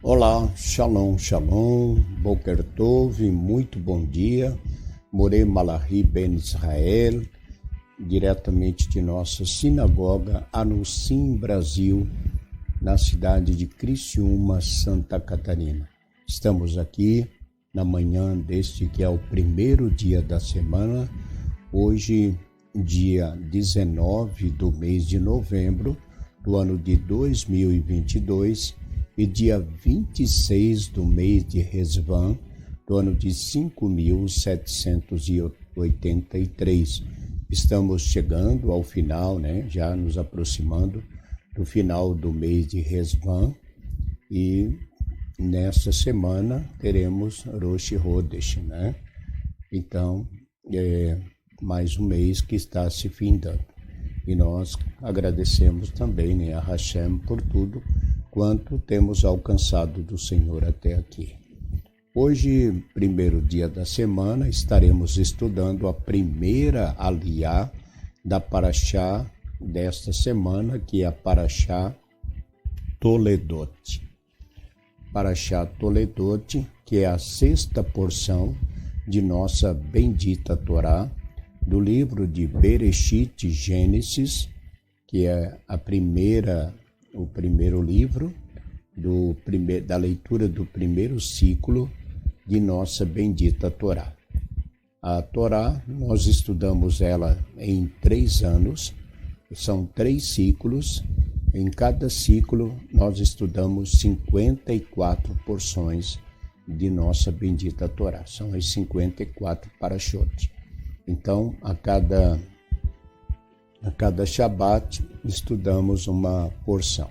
Olá, shalom, shalom, boker tov, muito bom dia. Morei Malachi Ben Israel, diretamente de nossa sinagoga Anusim Brasil, na cidade de Criciúma, Santa Catarina. Estamos aqui na manhã deste que é o primeiro dia da semana, hoje dia 19 do mês de novembro do ano de 2022 e dia 26 do mês de Resvan do ano de 5.783. Estamos chegando ao final, já nos aproximando do final do mês de Resvan e nesta semana teremos Rosh Hodesh, Então, mais um mês que está se findando. E nós agradecemos também a Hashem por tudo quanto temos alcançado do Senhor até aqui. Hoje, primeiro dia da semana, estaremos estudando a primeira aliyá da Parashá desta semana, que é a Parashá Toledot. Parashá Toledot, que é a sexta porção de nossa bendita Torá, do livro de Bereshit, Gênesis, que é o primeiro livro da leitura do primeiro ciclo de nossa bendita Torá. A Torá, nós estudamos ela em 3 anos, são 3 ciclos. Em cada ciclo, nós estudamos 54 porções de nossa bendita Torá. São as 54 parashot. Então, a cada Shabat, estudamos uma porção.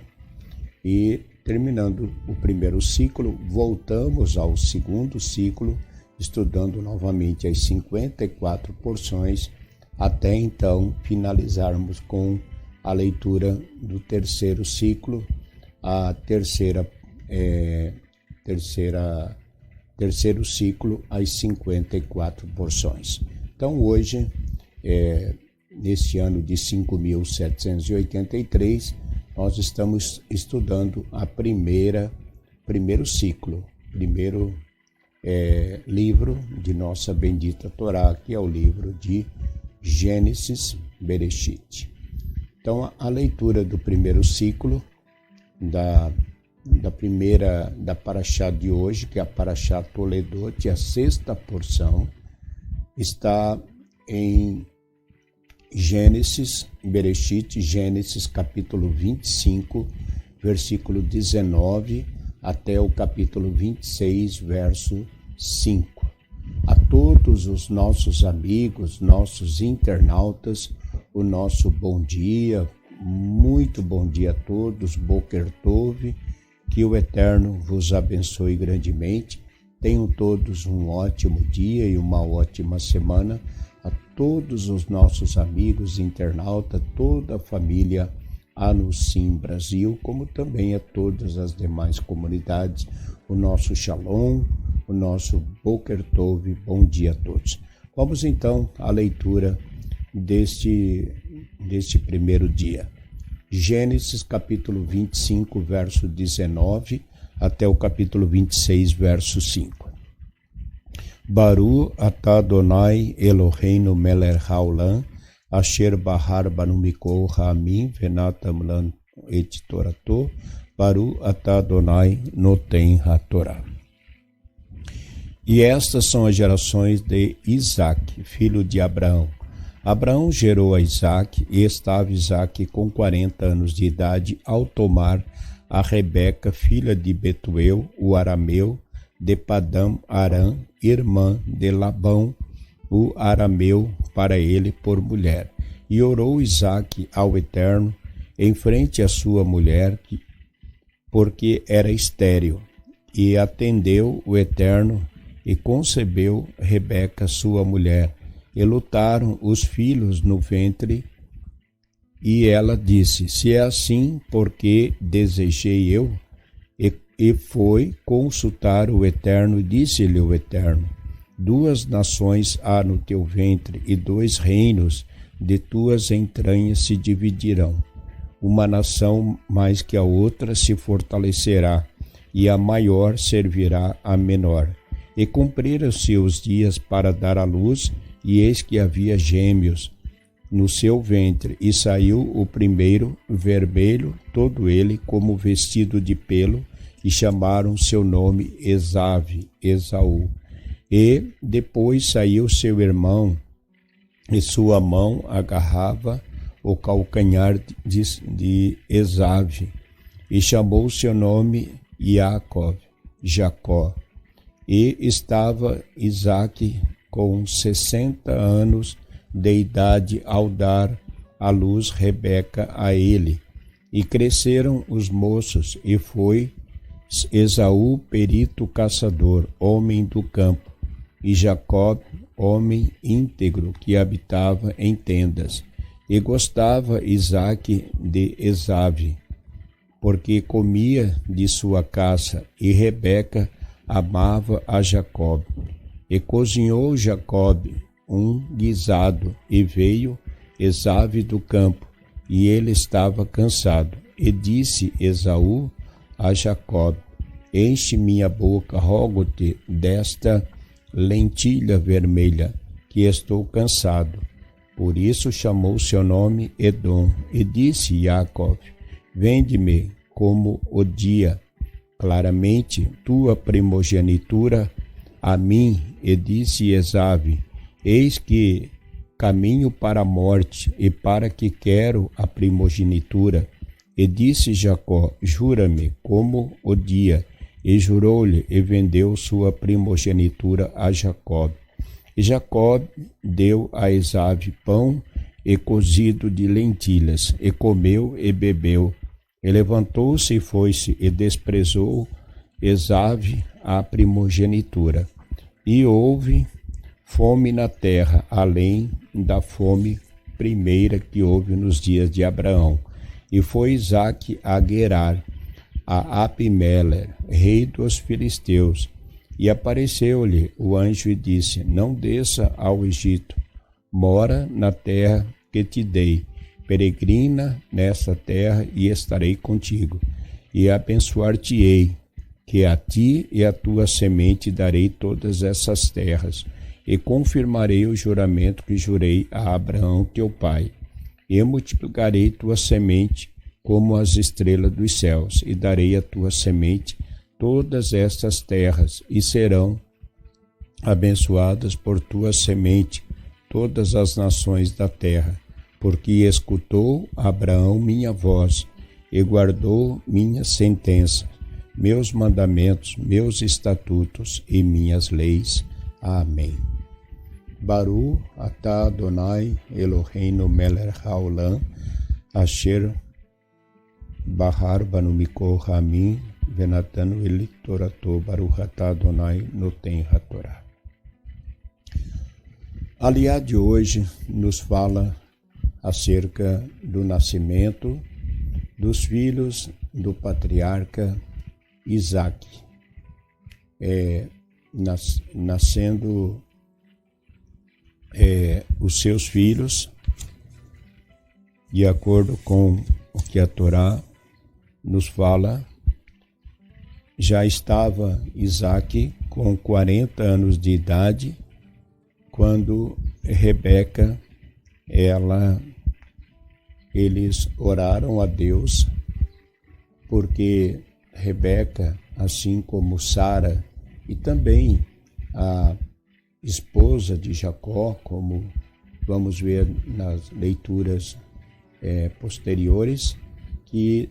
E, terminando o primeiro ciclo, voltamos ao segundo ciclo, estudando novamente as 54 porções, até então finalizarmos com a leitura do terceiro ciclo, a terceiro ciclo, as 54 porções. Então, hoje, neste ano de 5.783, nós estamos estudando primeiro ciclo, primeiro livro de nossa bendita Torá, que é o livro de Gênesis, Bereshit. Então, a leitura do primeiro ciclo, da Parashá de hoje, que é a Parashá Toledot, a sexta porção, está em Gênesis, Bereshit, Gênesis capítulo 25, versículo 19, até o capítulo 26, verso 5. A todos os nossos amigos, nossos internautas, o nosso bom dia, muito bom dia a todos, Boker Tov, que o Eterno vos abençoe grandemente. Tenham todos um ótimo dia e uma ótima semana. A todos os nossos amigos internautas, toda a família Anusim Brasil, como também a todas as demais comunidades, o nosso Shalom, o nosso Boker Tov, bom dia a todos. Vamos então à leitura deste primeiro dia. Gênesis capítulo 25, verso 19, até o capítulo 26, verso 5. Baru atah Adonai Eloheinu melech haolam, asher bahar banu mikol ha'amim venatam lan et torato, Baru atah Adonai noten haTorá. E estas são as gerações de Isaque, filho de Abraão. Abraão gerou a Isaque, e estava Isaque com 40 anos de idade ao tomar a Rebeca, filha de Betuel, o arameu, de Padam Aram, irmã de Labão, o arameu, para ele por mulher. E orou Isaque ao Eterno em frente à sua mulher, porque era estéril. E atendeu o Eterno e concebeu Rebeca, sua mulher. E lutaram os filhos no ventre. E ela disse: se é assim, porque desejei eu? E foi consultar o Eterno, e disse-lhe o Eterno: 2 nações há no teu ventre, e 2 reinos de tuas entranhas se dividirão. Uma nação mais que a outra se fortalecerá, e a maior servirá a menor. E cumpriram-se os dias para dar à luz, e eis que havia gêmeos no seu ventre, e saiu o primeiro vermelho, todo ele como vestido de pelo, e chamaram seu nome Esaú. E depois saiu seu irmão, e sua mão agarrava o calcanhar de Esaú, e chamou seu nome Jacó. E estava Isaque com 60 anos de idade ao dar à luz Rebeca a ele. E cresceram os moços, e foi Esaú perito caçador, homem do campo, e Jacó, homem íntegro, que habitava em tendas. E gostava Isaque de Esaú, porque comia de sua caça, e Rebeca amava a Jacó. E cozinhou Jacó um guisado, e veio Esaú do campo, e ele estava cansado. E disse Esaú a Jacó: enche minha boca, rogo-te, desta lentilha vermelha, que estou cansado. Por isso chamou seu nome Edom. E disse Jacó: vende-me como o dia, claramente tua primogenitura a mim. E disse Esaú: eis que caminho para a morte, e para que quero a primogenitura. E disse Jacó: jura-me como o dia. E jurou-lhe, e vendeu sua primogenitura a Jacó. E Jacó deu a Esaú pão e cozido de lentilhas, e comeu e bebeu. E levantou-se e foi-se, e desprezou Esaú a primogenitura. E houve fome na terra, além da fome primeira que houve nos dias de Abraão. E foi Isaque a Gerar, a Abimele, rei dos filisteus. E apareceu-lhe o anjo e disse: não desça ao Egito, mora na terra que te dei, peregrina nessa terra, e estarei contigo, e abençoar-te-ei, que a ti e a tua semente darei todas essas terras, e confirmarei o juramento que jurei a Abraão teu pai, e multiplicarei tua semente como as estrelas dos céus, e darei à tua semente todas estas terras, e serão abençoadas por tua semente todas as nações da terra, porque escutou Abraão minha voz, e guardou minha sentença, meus mandamentos, meus estatutos e minhas leis. Amém. Baru atah Adonai Eloheinu melech haolam, asher bahar banu mikol hamim venatanu eli torato, Baruch atah Adonai noten hatorá. A aliá de hoje nos fala acerca do nascimento dos filhos do patriarca Isaque, nascendo os seus filhos, de acordo com o que a Torá nos fala. Já estava Isaque com 40 anos de idade quando Rebeca, eles oraram a Deus, porque Rebeca, assim como Sara, e também a esposa de Jacó, como vamos ver nas leituras posteriores, que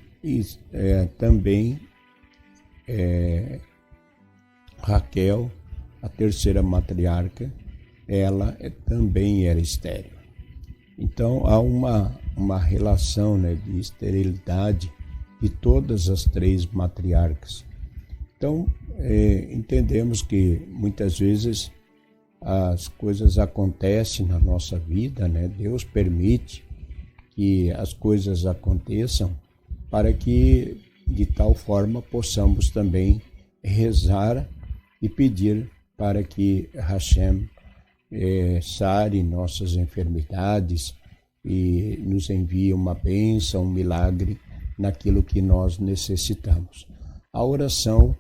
também Raquel, a terceira matriarca, ela também era estéril. Então há uma relação, de esterilidade de todas as três matriarcas. Então entendemos que muitas vezes as coisas acontecem na nossa vida, Deus permite que as coisas aconteçam para que de tal forma possamos também rezar e pedir para que Hashem sare nossas enfermidades e nos envie uma bênção, um milagre naquilo que nós necessitamos. A oração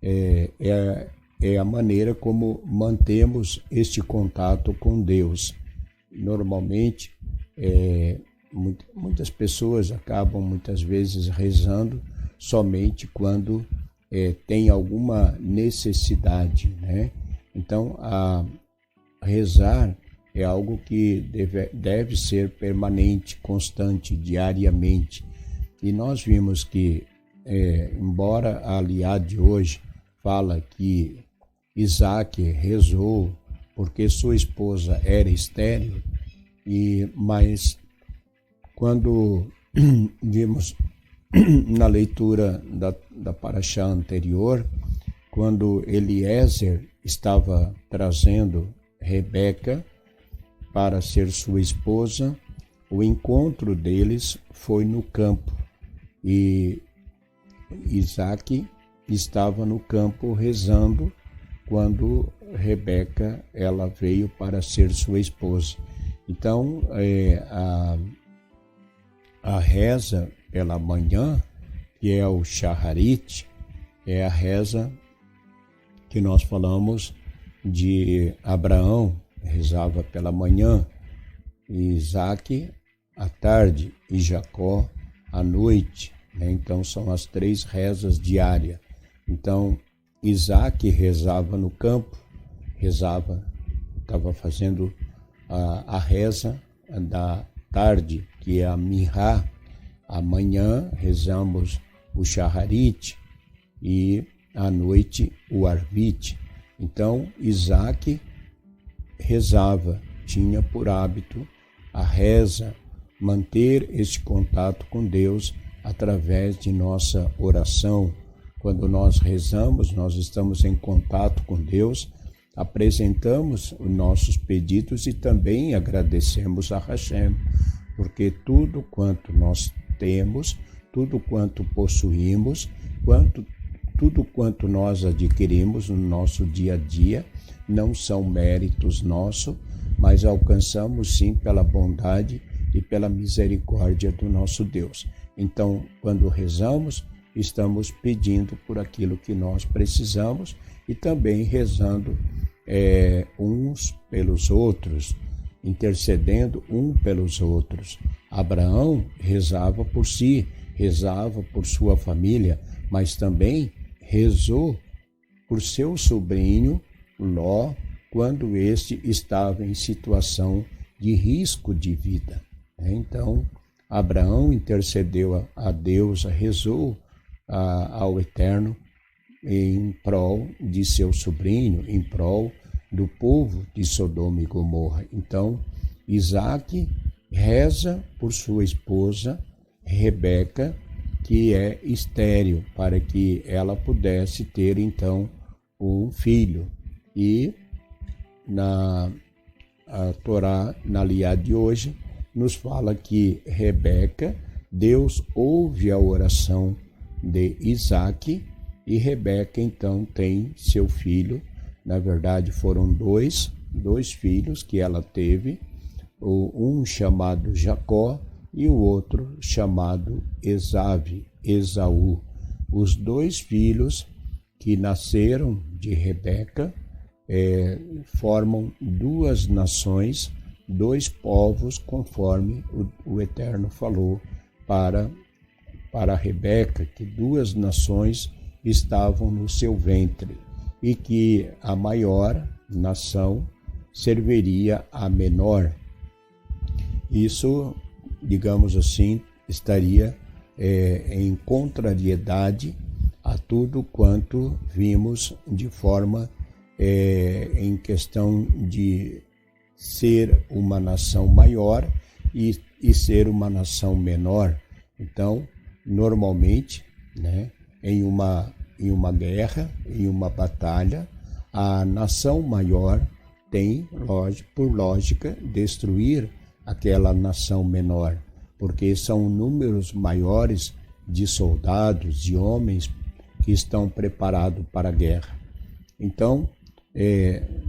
é a maneira como mantemos este contato com Deus. Normalmente, muitas pessoas acabam muitas vezes rezando somente quando tem alguma necessidade, né? Então, rezar é algo que deve ser permanente, constante, diariamente. E nós vimos que, embora a aliá de hoje fala que Isaac rezou porque sua esposa era estéril, mas quando vimos na leitura da paraxá anterior, quando Eliezer estava trazendo Rebeca para ser sua esposa, o encontro deles foi no campo e Isaac estava no campo rezando quando Rebeca ela veio para ser sua esposa. Então, a reza pela manhã, que é o Shacharit, é a reza que nós falamos de Abraão, rezava pela manhã, Isaac à tarde e Jacó à noite, né? Então são as 3 rezas diárias. Então Isaac rezava no campo, estava fazendo a reza da tarde, que é a Minhá. Amanhã rezamos o Shacharit e à noite o Arvit. Então Isaac rezava, tinha por hábito a reza, manter este contato com Deus através de nossa oração. Quando nós rezamos, nós estamos em contato com Deus, apresentamos os nossos pedidos e também agradecemos a Hashem, porque tudo quanto nós temos, tudo quanto possuímos, tudo quanto nós adquirimos no nosso dia a dia, não são méritos nossos, mas alcançamos sim pela bondade e pela misericórdia do nosso Deus. Então, quando rezamos, estamos pedindo por aquilo que nós precisamos e também rezando uns pelos outros, intercedendo um pelos outros. Abraão rezava por si, rezava por sua família, mas também rezou por seu sobrinho Ló, quando este estava em situação de risco de vida. Então, Abraão intercedeu a Deus, rezou ao Eterno em prol de seu sobrinho, em prol do povo de Sodoma e Gomorra. Então, Isaac reza por sua esposa, Rebeca, que é estéril, para que ela pudesse ter, então, um filho. E a Torá, na aliá de hoje, nos fala que Rebeca, Deus ouve a oração de Isaac e Rebeca, então, tem seu filho. Na verdade, foram dois filhos que ela teve, um chamado Jacó e o outro chamado Esaú. Os 2 filhos que nasceram de Rebeca formam 2 nações, 2 povos, conforme o Eterno falou para Rebeca, que 2 nações estavam no seu ventre e que a maior nação serviria a menor. Isso, digamos assim, estaria em contrariedade a tudo quanto vimos de forma em questão de ser uma nação maior e ser uma nação menor. Então, normalmente, né, em uma guerra, em uma batalha, a nação maior tem, por lógica, destruir aquela nação menor, porque são números maiores de soldados, de homens que estão preparados para a guerra. Então,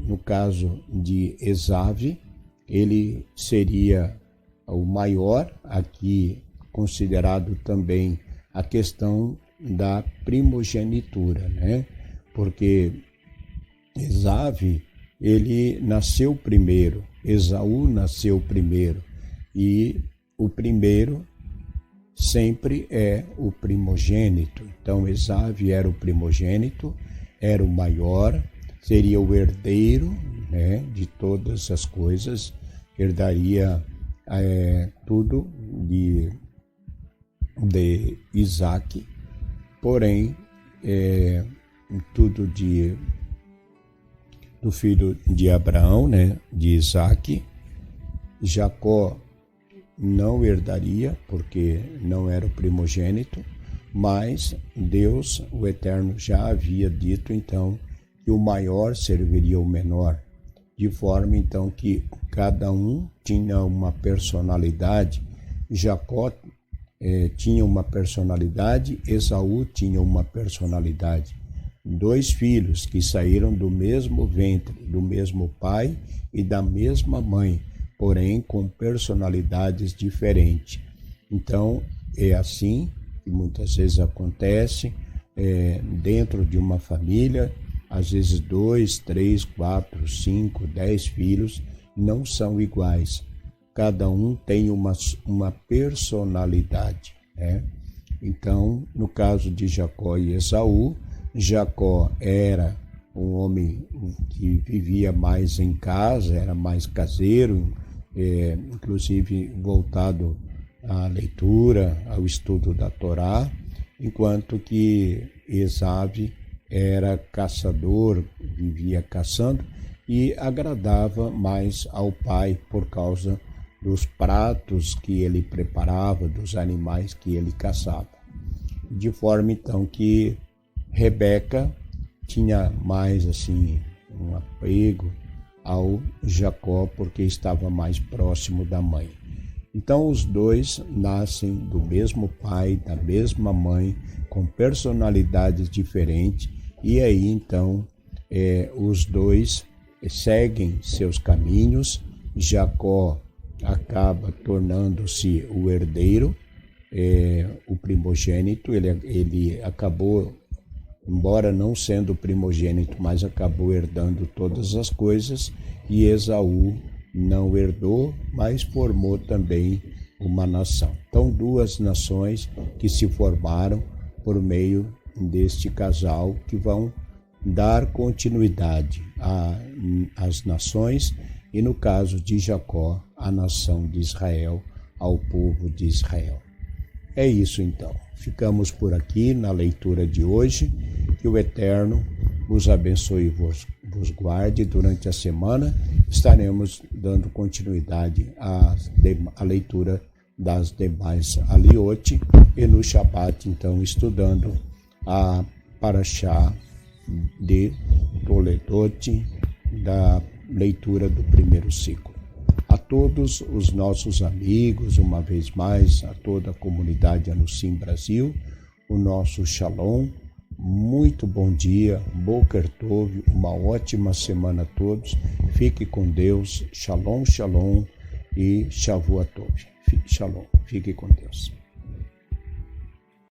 no caso de Esaú, ele seria o maior, aqui considerado também a questão da primogenitura, né? Porque Esaú, ele nasceu primeiro, Esaú nasceu primeiro, e o primeiro sempre é o primogênito. Então Esaú era o primogênito, era o maior, seria o herdeiro, né, de todas as coisas, herdaria tudo de Isaac, porém tudo do filho de Abraão, né, de Isaac. Jacó não herdaria, porque não era o primogênito, mas Deus, o Eterno, já havia dito então que o maior serviria o menor, de forma então que cada um tinha uma personalidade. Jacó tinha uma personalidade, Esaú tinha uma personalidade. Dois filhos que saíram do mesmo ventre, do mesmo pai e da mesma mãe, porém com personalidades diferentes. Então, é assim que muitas vezes acontece dentro de uma família. Às vezes 2, 3, 4, 5, 10 filhos não são iguais. Cada um tem uma personalidade, né? Então, no caso de Jacó e Esaú, Jacó era um homem que vivia mais em casa, era mais caseiro, inclusive voltado à leitura, ao estudo da Torá, enquanto que Esaú era caçador, vivia caçando e agradava mais ao pai por causa dos pratos que ele preparava, dos animais que ele caçava. De forma então que Rebeca tinha mais assim um apego ao Jacó porque estava mais próximo da mãe. Então os dois nascem do mesmo pai, da mesma mãe, com personalidades diferentes, e aí então os dois seguem seus caminhos. Jacó acaba tornando-se o herdeiro, o primogênito. Ele acabou, embora não sendo o primogênito, mas acabou herdando todas as coisas, e Esaú não herdou, mas formou também uma nação. Então, duas nações que se formaram por meio deste casal, que vão dar continuidade às nações, e no caso de Jacó, a nação de Israel, ao povo de Israel. É isso então. Ficamos por aqui na leitura de hoje. Que o Eterno vos abençoe e vos guarde. Durante a semana estaremos dando continuidade à leitura das demais aliote, e no Shabat, então, estudando a Parashá de Toledot, da leitura do primeiro ciclo. A todos os nossos amigos, uma vez mais, a toda a comunidade Anusim Brasil, o nosso Shalom, muito bom dia, Boker Tov, uma ótima semana a todos, fique com Deus, Shalom, Shalom e Shavuot Tov. Shalom, fique com Deus.